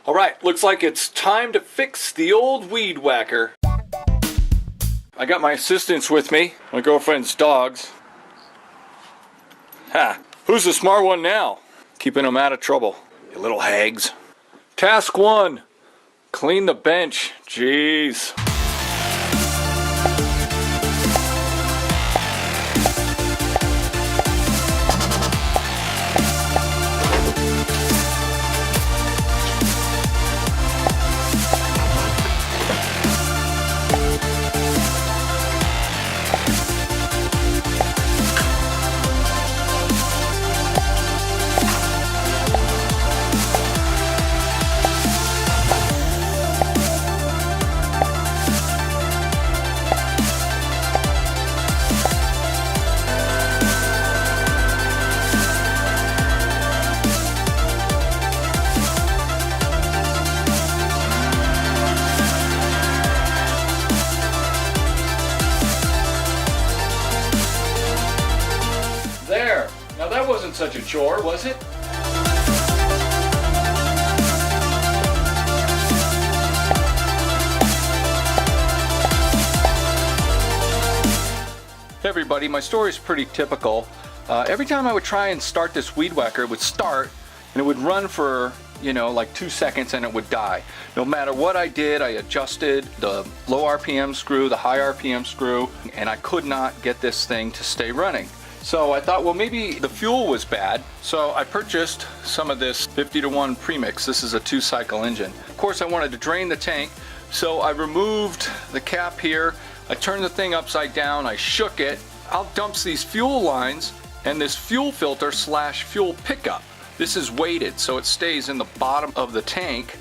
All right, looks like it's time to fix the old Weed Wacker. I got my assistants with me, my girlfriend's dogs. Ha, who's the smart one now? Keeping them out of trouble, you little hags. Task 1, clean the bench. Jeez. There. Now that wasn't such a chore, was it? Hey everybody, my story is pretty typical. Every time I would try and start this Weed Wacker, it would start and it would run for, like 2 seconds and it would die. No matter what I did, I adjusted the low RPM screw, the high RPM screw, and I could not get this thing to stay running. So I thought, well, maybe the fuel was bad. So I purchased some of this 50-to-1 premix. This is a 2-cycle engine. Of course, I wanted to drain the tank, so I removed the cap here. I turned the thing upside down, I shook it. I'll dump these fuel lines and this fuel filter / fuel pickup. This is weighted, so it stays in the bottom of the tank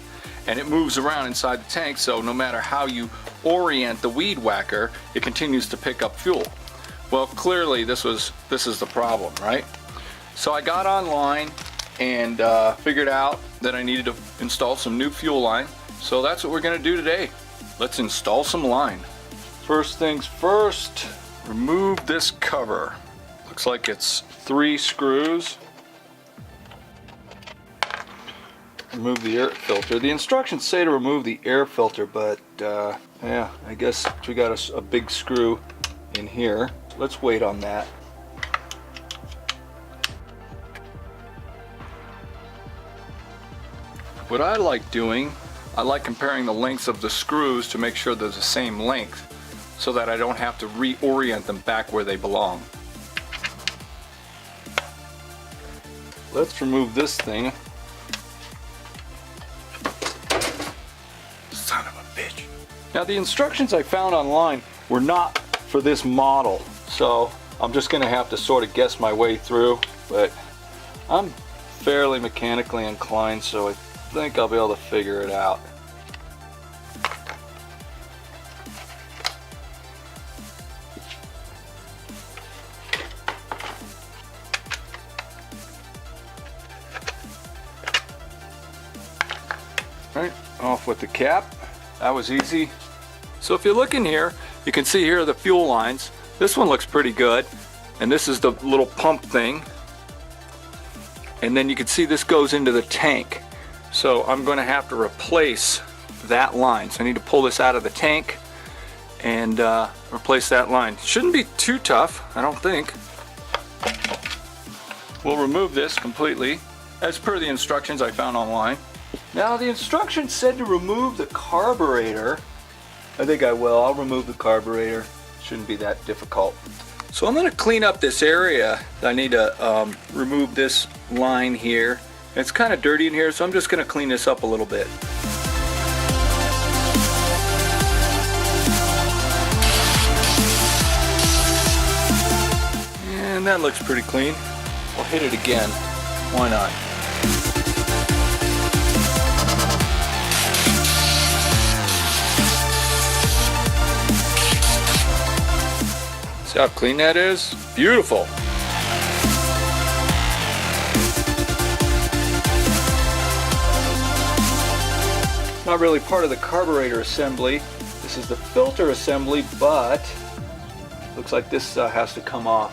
and it moves around inside the tank, so no matter how you orient the Weed Wacker, it continues to pick up fuel. Well, clearly this is the problem, right? So I got online and figured out that I needed to install some new fuel line. So that's what we're gonna do today. Let's install some line. First things first, remove this cover. Looks like it's 3 screws. Remove the air filter. The instructions say to remove the air filter, but yeah, I guess we got a big screw in here. Let's wait on that. What I like doing, I like comparing the lengths of the screws to make sure they're the same length so that I don't have to reorient them back where they belong. Let's remove this thing. Son of a bitch. Now the instructions I found online were not for this model. So I'm just gonna have to sort of guess my way through, but I'm fairly mechanically inclined, so I think I'll be able to figure it out. All right, off with the cap. That was easy. So if you look in here, you can see here are the fuel lines. This one looks pretty good, and this is the little pump thing, and then you can see this goes into the tank. So I'm going to have to replace that line. So I need to pull this out of the tank and replace that line. Shouldn't be too tough, I don't think. We'll remove this completely as per the instructions I found online. Now the instructions said to remove the carburetor. I think I will. I'll remove the carburetor. Shouldn't be that difficult. So I'm going to clean up this area. I need to remove this line here. It's kind of dirty in here, so I'm just going to clean this up a little bit. And that looks pretty clean. I'll hit it again. Why not? See how clean that is? Beautiful. Not really part of the carburetor assembly. This is the filter assembly, but looks like this has to come off.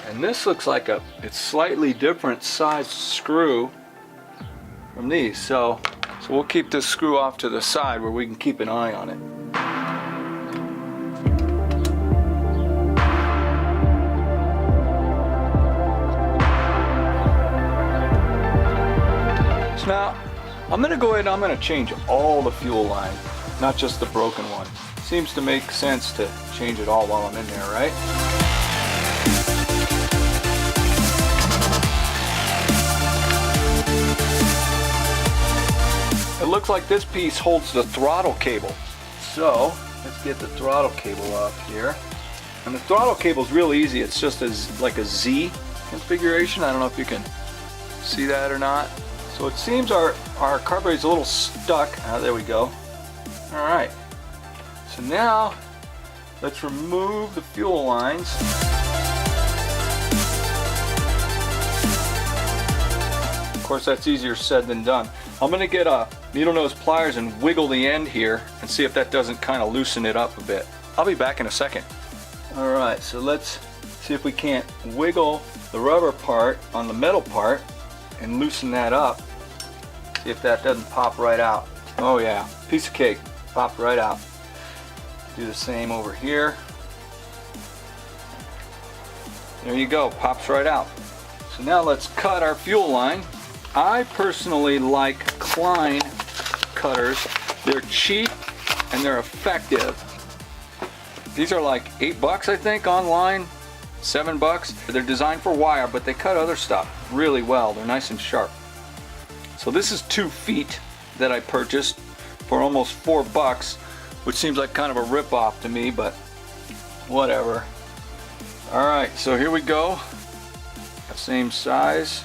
And this looks like it's slightly different size screw from these. So So we'll keep this screw off to the side where we can keep an eye on it. So now I'm going to go ahead and I'm going to change all the fuel line, not just the broken one. Seems to make sense to change it all while I'm in there, right? It looks like this piece holds the throttle cable. So let's get the throttle cable off here. And the throttle cable is real easy. It's just like a Z configuration. I don't know if you can see that or not. So it seems our carburetor is a little stuck. There we go. All right. So now let's remove the fuel lines. Of course, that's easier said than done. I'm going to get a needle nose pliers and wiggle the end here and see if that doesn't kind of loosen it up a bit. I'll be back in a second. All right, so let's see if we can't wiggle the rubber part on the metal part and loosen that up. See if that doesn't pop right out. Oh yeah, piece of cake, popped right out. Do the same over here. There you go, pops right out. So now let's cut our fuel line. I personally like Klein cutters. They're cheap and they're effective. These are like $8 I think online, $7. They're designed for wire, but they cut other stuff really well. They're nice and sharp. So this is 2 feet that I purchased for almost $4, which seems like kind of a rip-off to me, but whatever. All right, so here we go. Same size.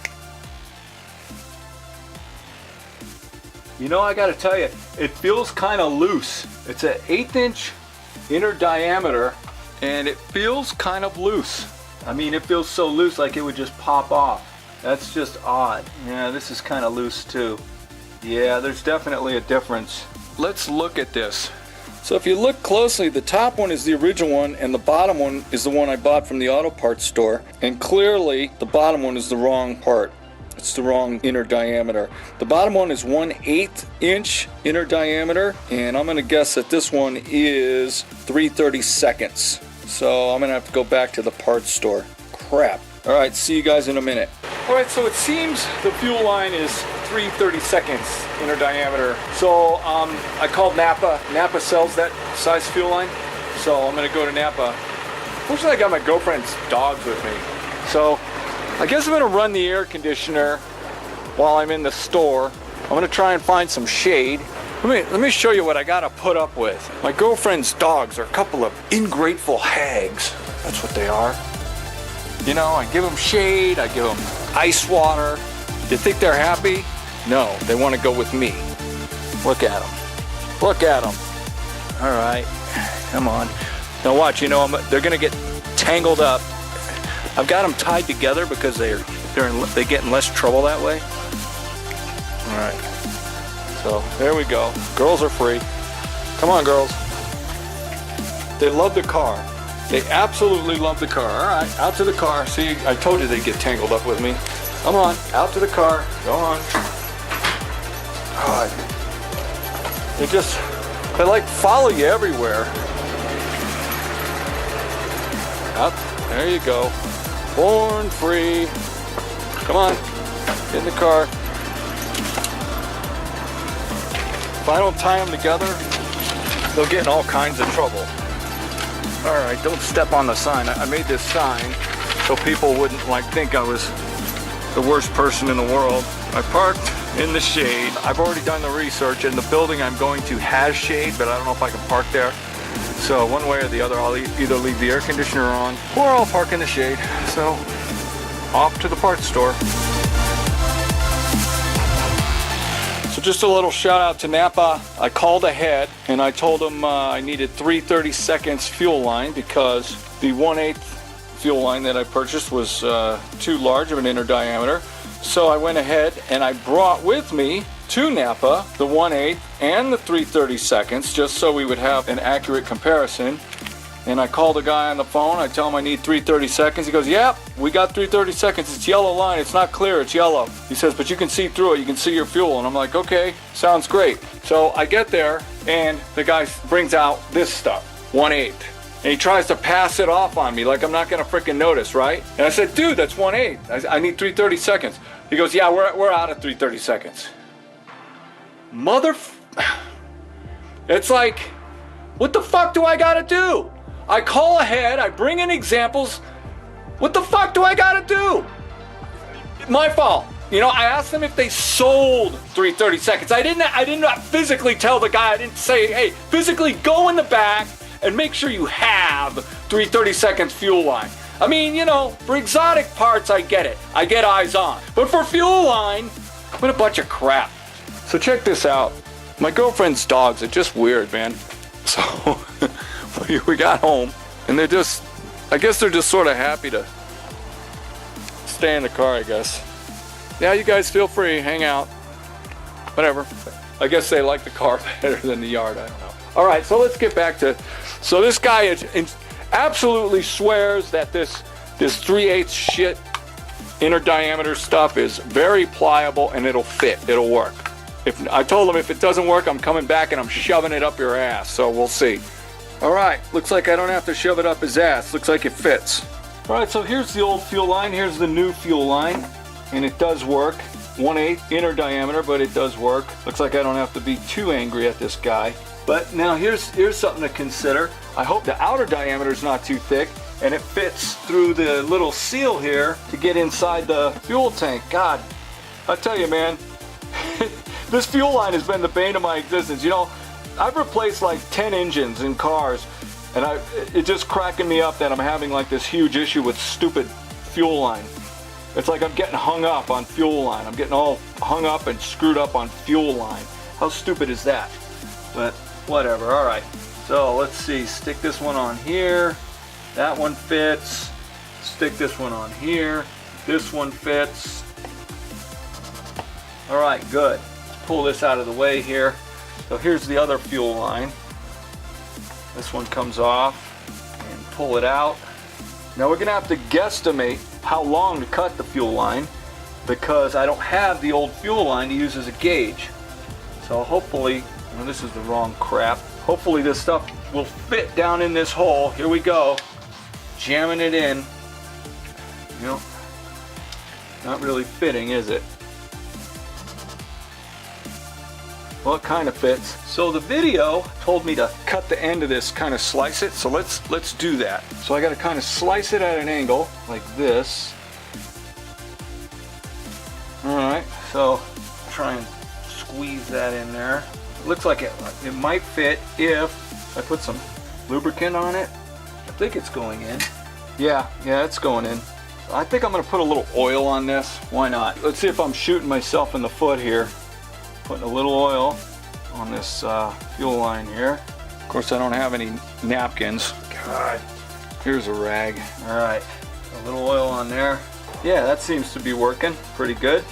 You know, I gotta tell you, it feels kind of loose. It's an 1/8 inch inner diameter and it feels kind of loose. I mean, it feels so loose like it would just pop off. That's just odd. Yeah, this is kind of loose too. Yeah, there's definitely a difference. Let's look at this. So if you look closely, the top one is the original one and the bottom one is the one I bought from the auto parts store. And clearly the bottom one is the wrong part. It's the wrong inner diameter. The bottom one is 1/8 inch inner diameter, and I'm gonna guess that this one is 3/32. So I'm gonna have to go back to the parts store. Crap. All right, see you guys in a minute. All right, so it seems the fuel line is 3/32 inner diameter. So I called Napa. Napa sells that size fuel line. So I'm gonna go to Napa. Fortunately, I got my girlfriend's dogs with me. So I guess I'm gonna run the air conditioner while I'm in the store. I'm gonna try and find some shade. Let me show you what I gotta put up with. My girlfriend's dogs are a couple of ungrateful hags. That's what they are. You know, I give them shade, I give them ice water. You think they're happy? No, they want to go with me. Look at them. Look at them. All right, come on. Now watch, you know, they're gonna get tangled up. I've got them tied together because they get in less trouble that way. All right, so there we go. Girls are free. Come on, girls. They love the car. They absolutely love the car. All right, out to the car. See, I told you they'd get tangled up with me. Come on, out to the car. Go on. God. They like follow you everywhere. Up, there you go. Born free. Come on, get in the car. If I don't tie them together, they'll get in all kinds of trouble. All right, don't step on the sign. I made this sign so people wouldn't think I was the worst person in the world. I parked in the shade. I've already done the research, and the building I'm going to has shade, but I don't know if I can park there. So one way or the other, I'll either leave the air conditioner on or I'll park in the shade. So off to the parts store. So just a little shout out to Napa. I called ahead and I told them I needed 3/32 fuel line because the 1/8 fuel line that I purchased was too large of an inner diameter. So I went ahead and I brought with me to Napa the 1/8 and the 3/32 just so we would have an accurate comparison. and I call the guy on the phone. I tell him I need 330 seconds. He goes, yep, we got 330 seconds. It's yellow line. It's not clear. It's yellow. He says, but you can see through it. You can see your fuel. And I'm like, okay, sounds great. So I get there, and the guy brings out this stuff, 1/8. And he tries to pass it off on me like I'm not going to freaking notice, right? And I said, dude, that's 1/8. I need 330 seconds. He goes, yeah, we're out of 330 seconds. It's like, what the fuck do I gotta do? I call ahead, I bring in examples. What the fuck do I gotta do? My fault. You know, I asked them if they sold 330 seconds. I did not physically tell the guy, I didn't say, hey, physically go in the back and make sure you have 330 seconds fuel line. I mean, you know, for exotic parts, I get it. I get eyes on. But for fuel line, what a bunch of crap. So check this out. My girlfriend's dogs are just weird, man. So we got home, and they're just, I guess they're just sort of happy to stay in the car, I guess. Yeah, you guys feel free, hang out, whatever. I guess they like the car better than the yard, I don't know. All right, so let's get back to, so this guy absolutely swears that this 3/8 shit inner diameter stuff is very pliable and it'll fit, it'll work. I told him if it doesn't work, I'm coming back and I'm shoving it up your ass, so we'll see. All right, looks like I don't have to shove it up his ass. Looks like it fits. All right, so here's the old fuel line. Here's the new fuel line, and it does work. 1/8 inner diameter, but it does work. Looks like I don't have to be too angry at this guy. But now here's something to consider. I hope the outer diameter is not too thick, and it fits through the little seal here to get inside the fuel tank. God, I tell you, man. This fuel line has been the bane of my existence. You know, I've replaced like 10 engines in cars, and it's just cracking me up that I'm having like this huge issue with stupid fuel line. It's like I'm getting hung up on fuel line. I'm getting all hung up and screwed up on fuel line. How stupid is that? But whatever, all right. So let's see, stick this one on here. That one fits. Stick this one on here. This one fits. All right, good. Pull this out of the way here. So here's the other fuel line. This one comes off and pull it out. Now we're gonna have to guesstimate how long to cut the fuel line because I don't have the old fuel line to use as a gauge. So hopefully, well, this is the wrong crap. Hopefully this stuff will fit down in this hole. Here we go. Jamming it in. You know, not really fitting, is it? Well, it kind of fits. So the video told me to cut the end of this, kind of slice it. So let's do that. So I got to kind of slice it at an angle like this. All right. So try and squeeze that in there. It looks like it might fit if I put some lubricant on it. I think it's going in. Yeah, it's going in. I think I'm going to put a little oil on this. Why not? Let's see if I'm shooting myself in the foot here. Putting a little oil on this fuel line here. Of course, I don't have any napkins. God, here's a rag. All right, a little oil on there. Yeah, that seems to be working pretty good.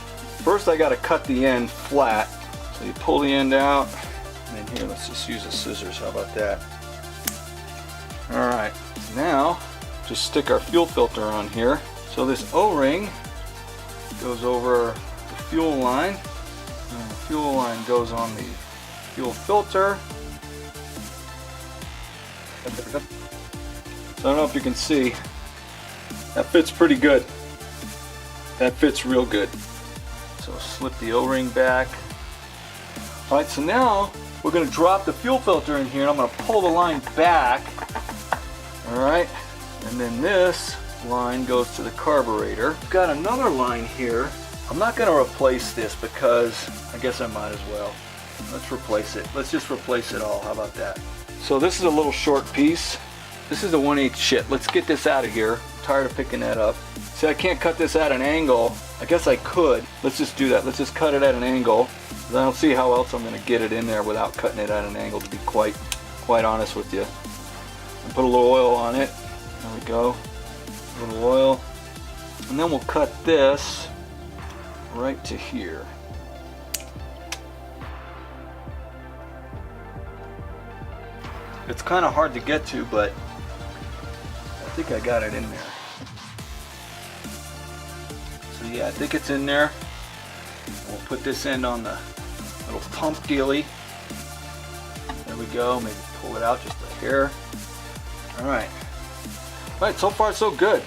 First, I got to cut the end flat. So you pull the end out, and then here, let's just use the scissors. How about that? All right, now just stick our fuel filter on here. So this O-ring goes over the fuel line. And the fuel line goes on the fuel filter. So I don't know if you can see. That fits pretty good. That fits real good. So slip the O-ring back. All right, so now we're going to drop the fuel filter in here, and I'm going to pull the line back. All right, and then this line goes to the carburetor. I've got another line here. I'm not going to replace this because I guess I might as well. Let's replace it. Let's just replace it all. How about that? So this is a little short piece. This is a 1/8 shit. Let's get this out of here. I'm tired of picking that up. See, I can't cut this at an angle. I guess I could. Let's just do that. Let's just cut it at an angle. I don't see how else I'm going to get it in there without cutting it at an angle, to be quite honest with you. And put a little oil on it. There we go. A little oil. And then we'll cut this right to here. It's kind of hard to get to, but think I got it in there. So yeah, I think it's in there. We'll put this end on the little pump dealy. There we go. Maybe pull it out just a hair. All right. All right, so far so good.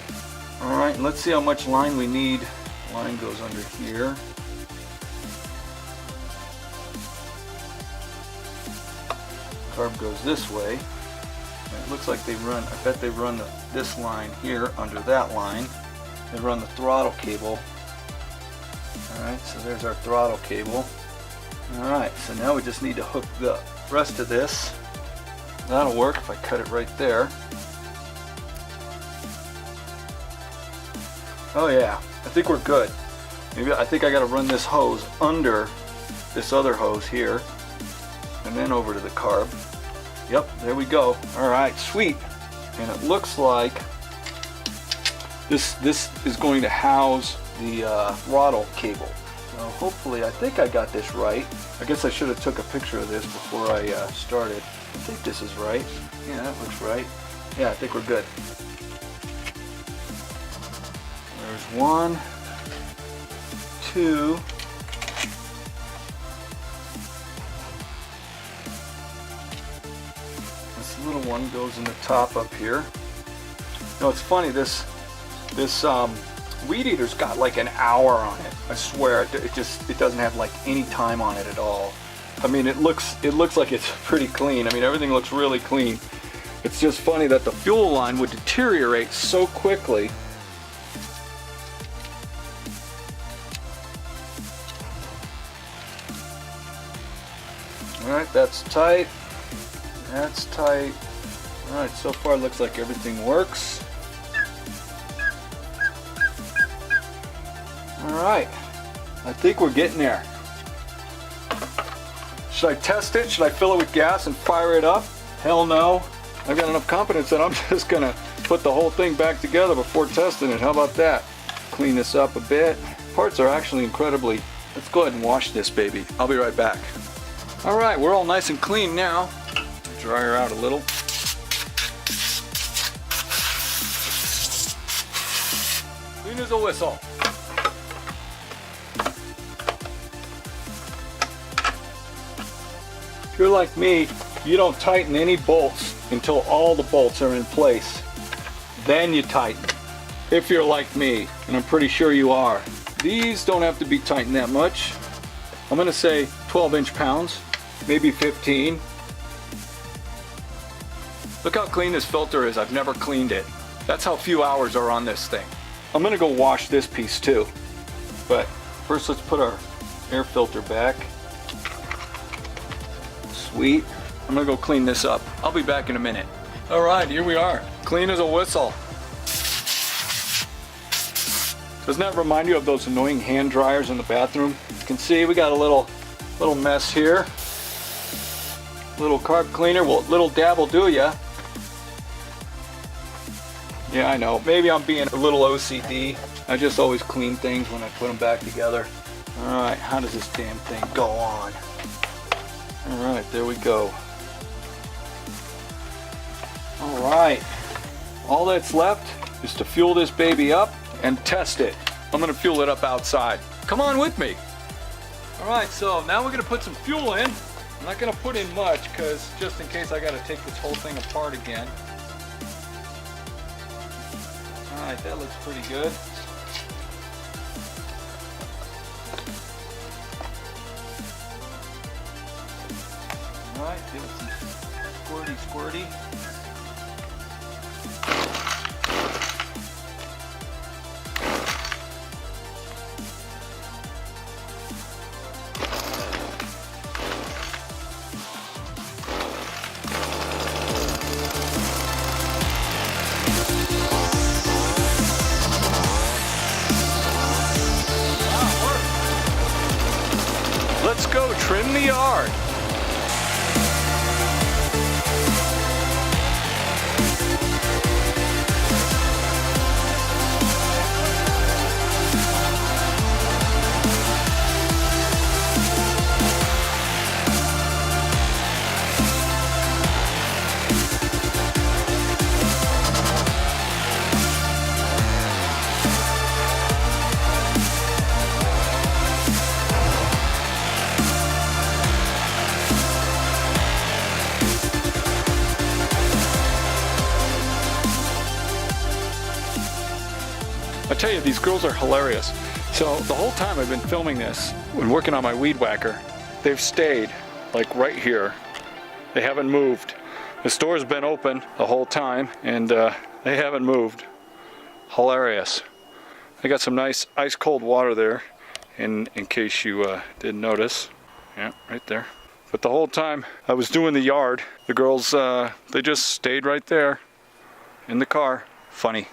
All right, and let's see how much line we need. Line goes under here. Carb goes this way. And it looks like they run, I bet they run this line here under that line. They run the throttle cable. Alright, so there's our throttle cable. Alright, so now we just need to hook the rest of this. That'll work if I cut it right there. Oh yeah, I think we're good. Maybe I think I gotta run this hose under this other hose here. And then over to the carb. Yep, there we go. Alright, sweet. And it looks like this is going to house the throttle cable. So hopefully, I think I got this right. I guess I should have took a picture of this before I started. I think this is right. Yeah, that looks right. Yeah, I think we're good. There's 1, 2. This little one goes in the top up here. You know, it's funny, this weed eater's got like an hour on it. I swear, it doesn't have like any time on it at all. I mean, it looks like it's pretty clean. I mean, everything looks really clean. It's just funny that the fuel line would deteriorate so quickly. All right, that's tight. That's tight. All right, so far it looks like everything works. All right, I think we're getting there. Should I test it? Should I fill it with gas and fire it up? Hell no. I've got enough confidence that I'm just gonna put the whole thing back together before testing it. How about that? Clean this up a bit. Parts are actually incredibly. Let's go ahead and wash this baby. I'll be right back. All right, we're all nice and clean now. Dry her out a little. Clean as a whistle. If you're like me, you don't tighten any bolts until all the bolts are in place. Then you tighten. If you're like me, and I'm pretty sure you are. These don't have to be tightened that much. I'm gonna say 12 inch-pounds, maybe 15. Look how clean this filter is. I've never cleaned it. That's how few hours are on this thing. I'm gonna go wash this piece too. But first let's put our air filter back. Sweet. I'm gonna go clean this up. I'll be back in a minute. All right, here we are. Clean as a whistle. Doesn't that remind you of those annoying hand dryers in the bathroom? You can see we got a little mess here. Little carb cleaner, well, little dab will do ya. Yeah, I know. Maybe I'm being a little OCD. I just always clean things when I put them back together. All right, how does this damn thing go on? All right, there we go. All right, all that's left is to fuel this baby up and test it. I'm gonna fuel it up outside. Come on with me. All right, so now we're gonna put some fuel in. I'm not gonna put in much because just in case I gotta take this whole thing apart again. All right, that looks pretty good. All right, give it some squirty. Let's go trim the yard. tell you, these girls are hilarious. So the whole time I've been filming this, when working on my Weed Whacker, they've stayed like right here. They haven't moved. The store's been open the whole time, and they haven't moved. Hilarious. I got some nice ice cold water there, in case you didn't notice. Yeah, right there. But the whole time I was doing the yard, the girls, they just stayed right there in the car. Funny.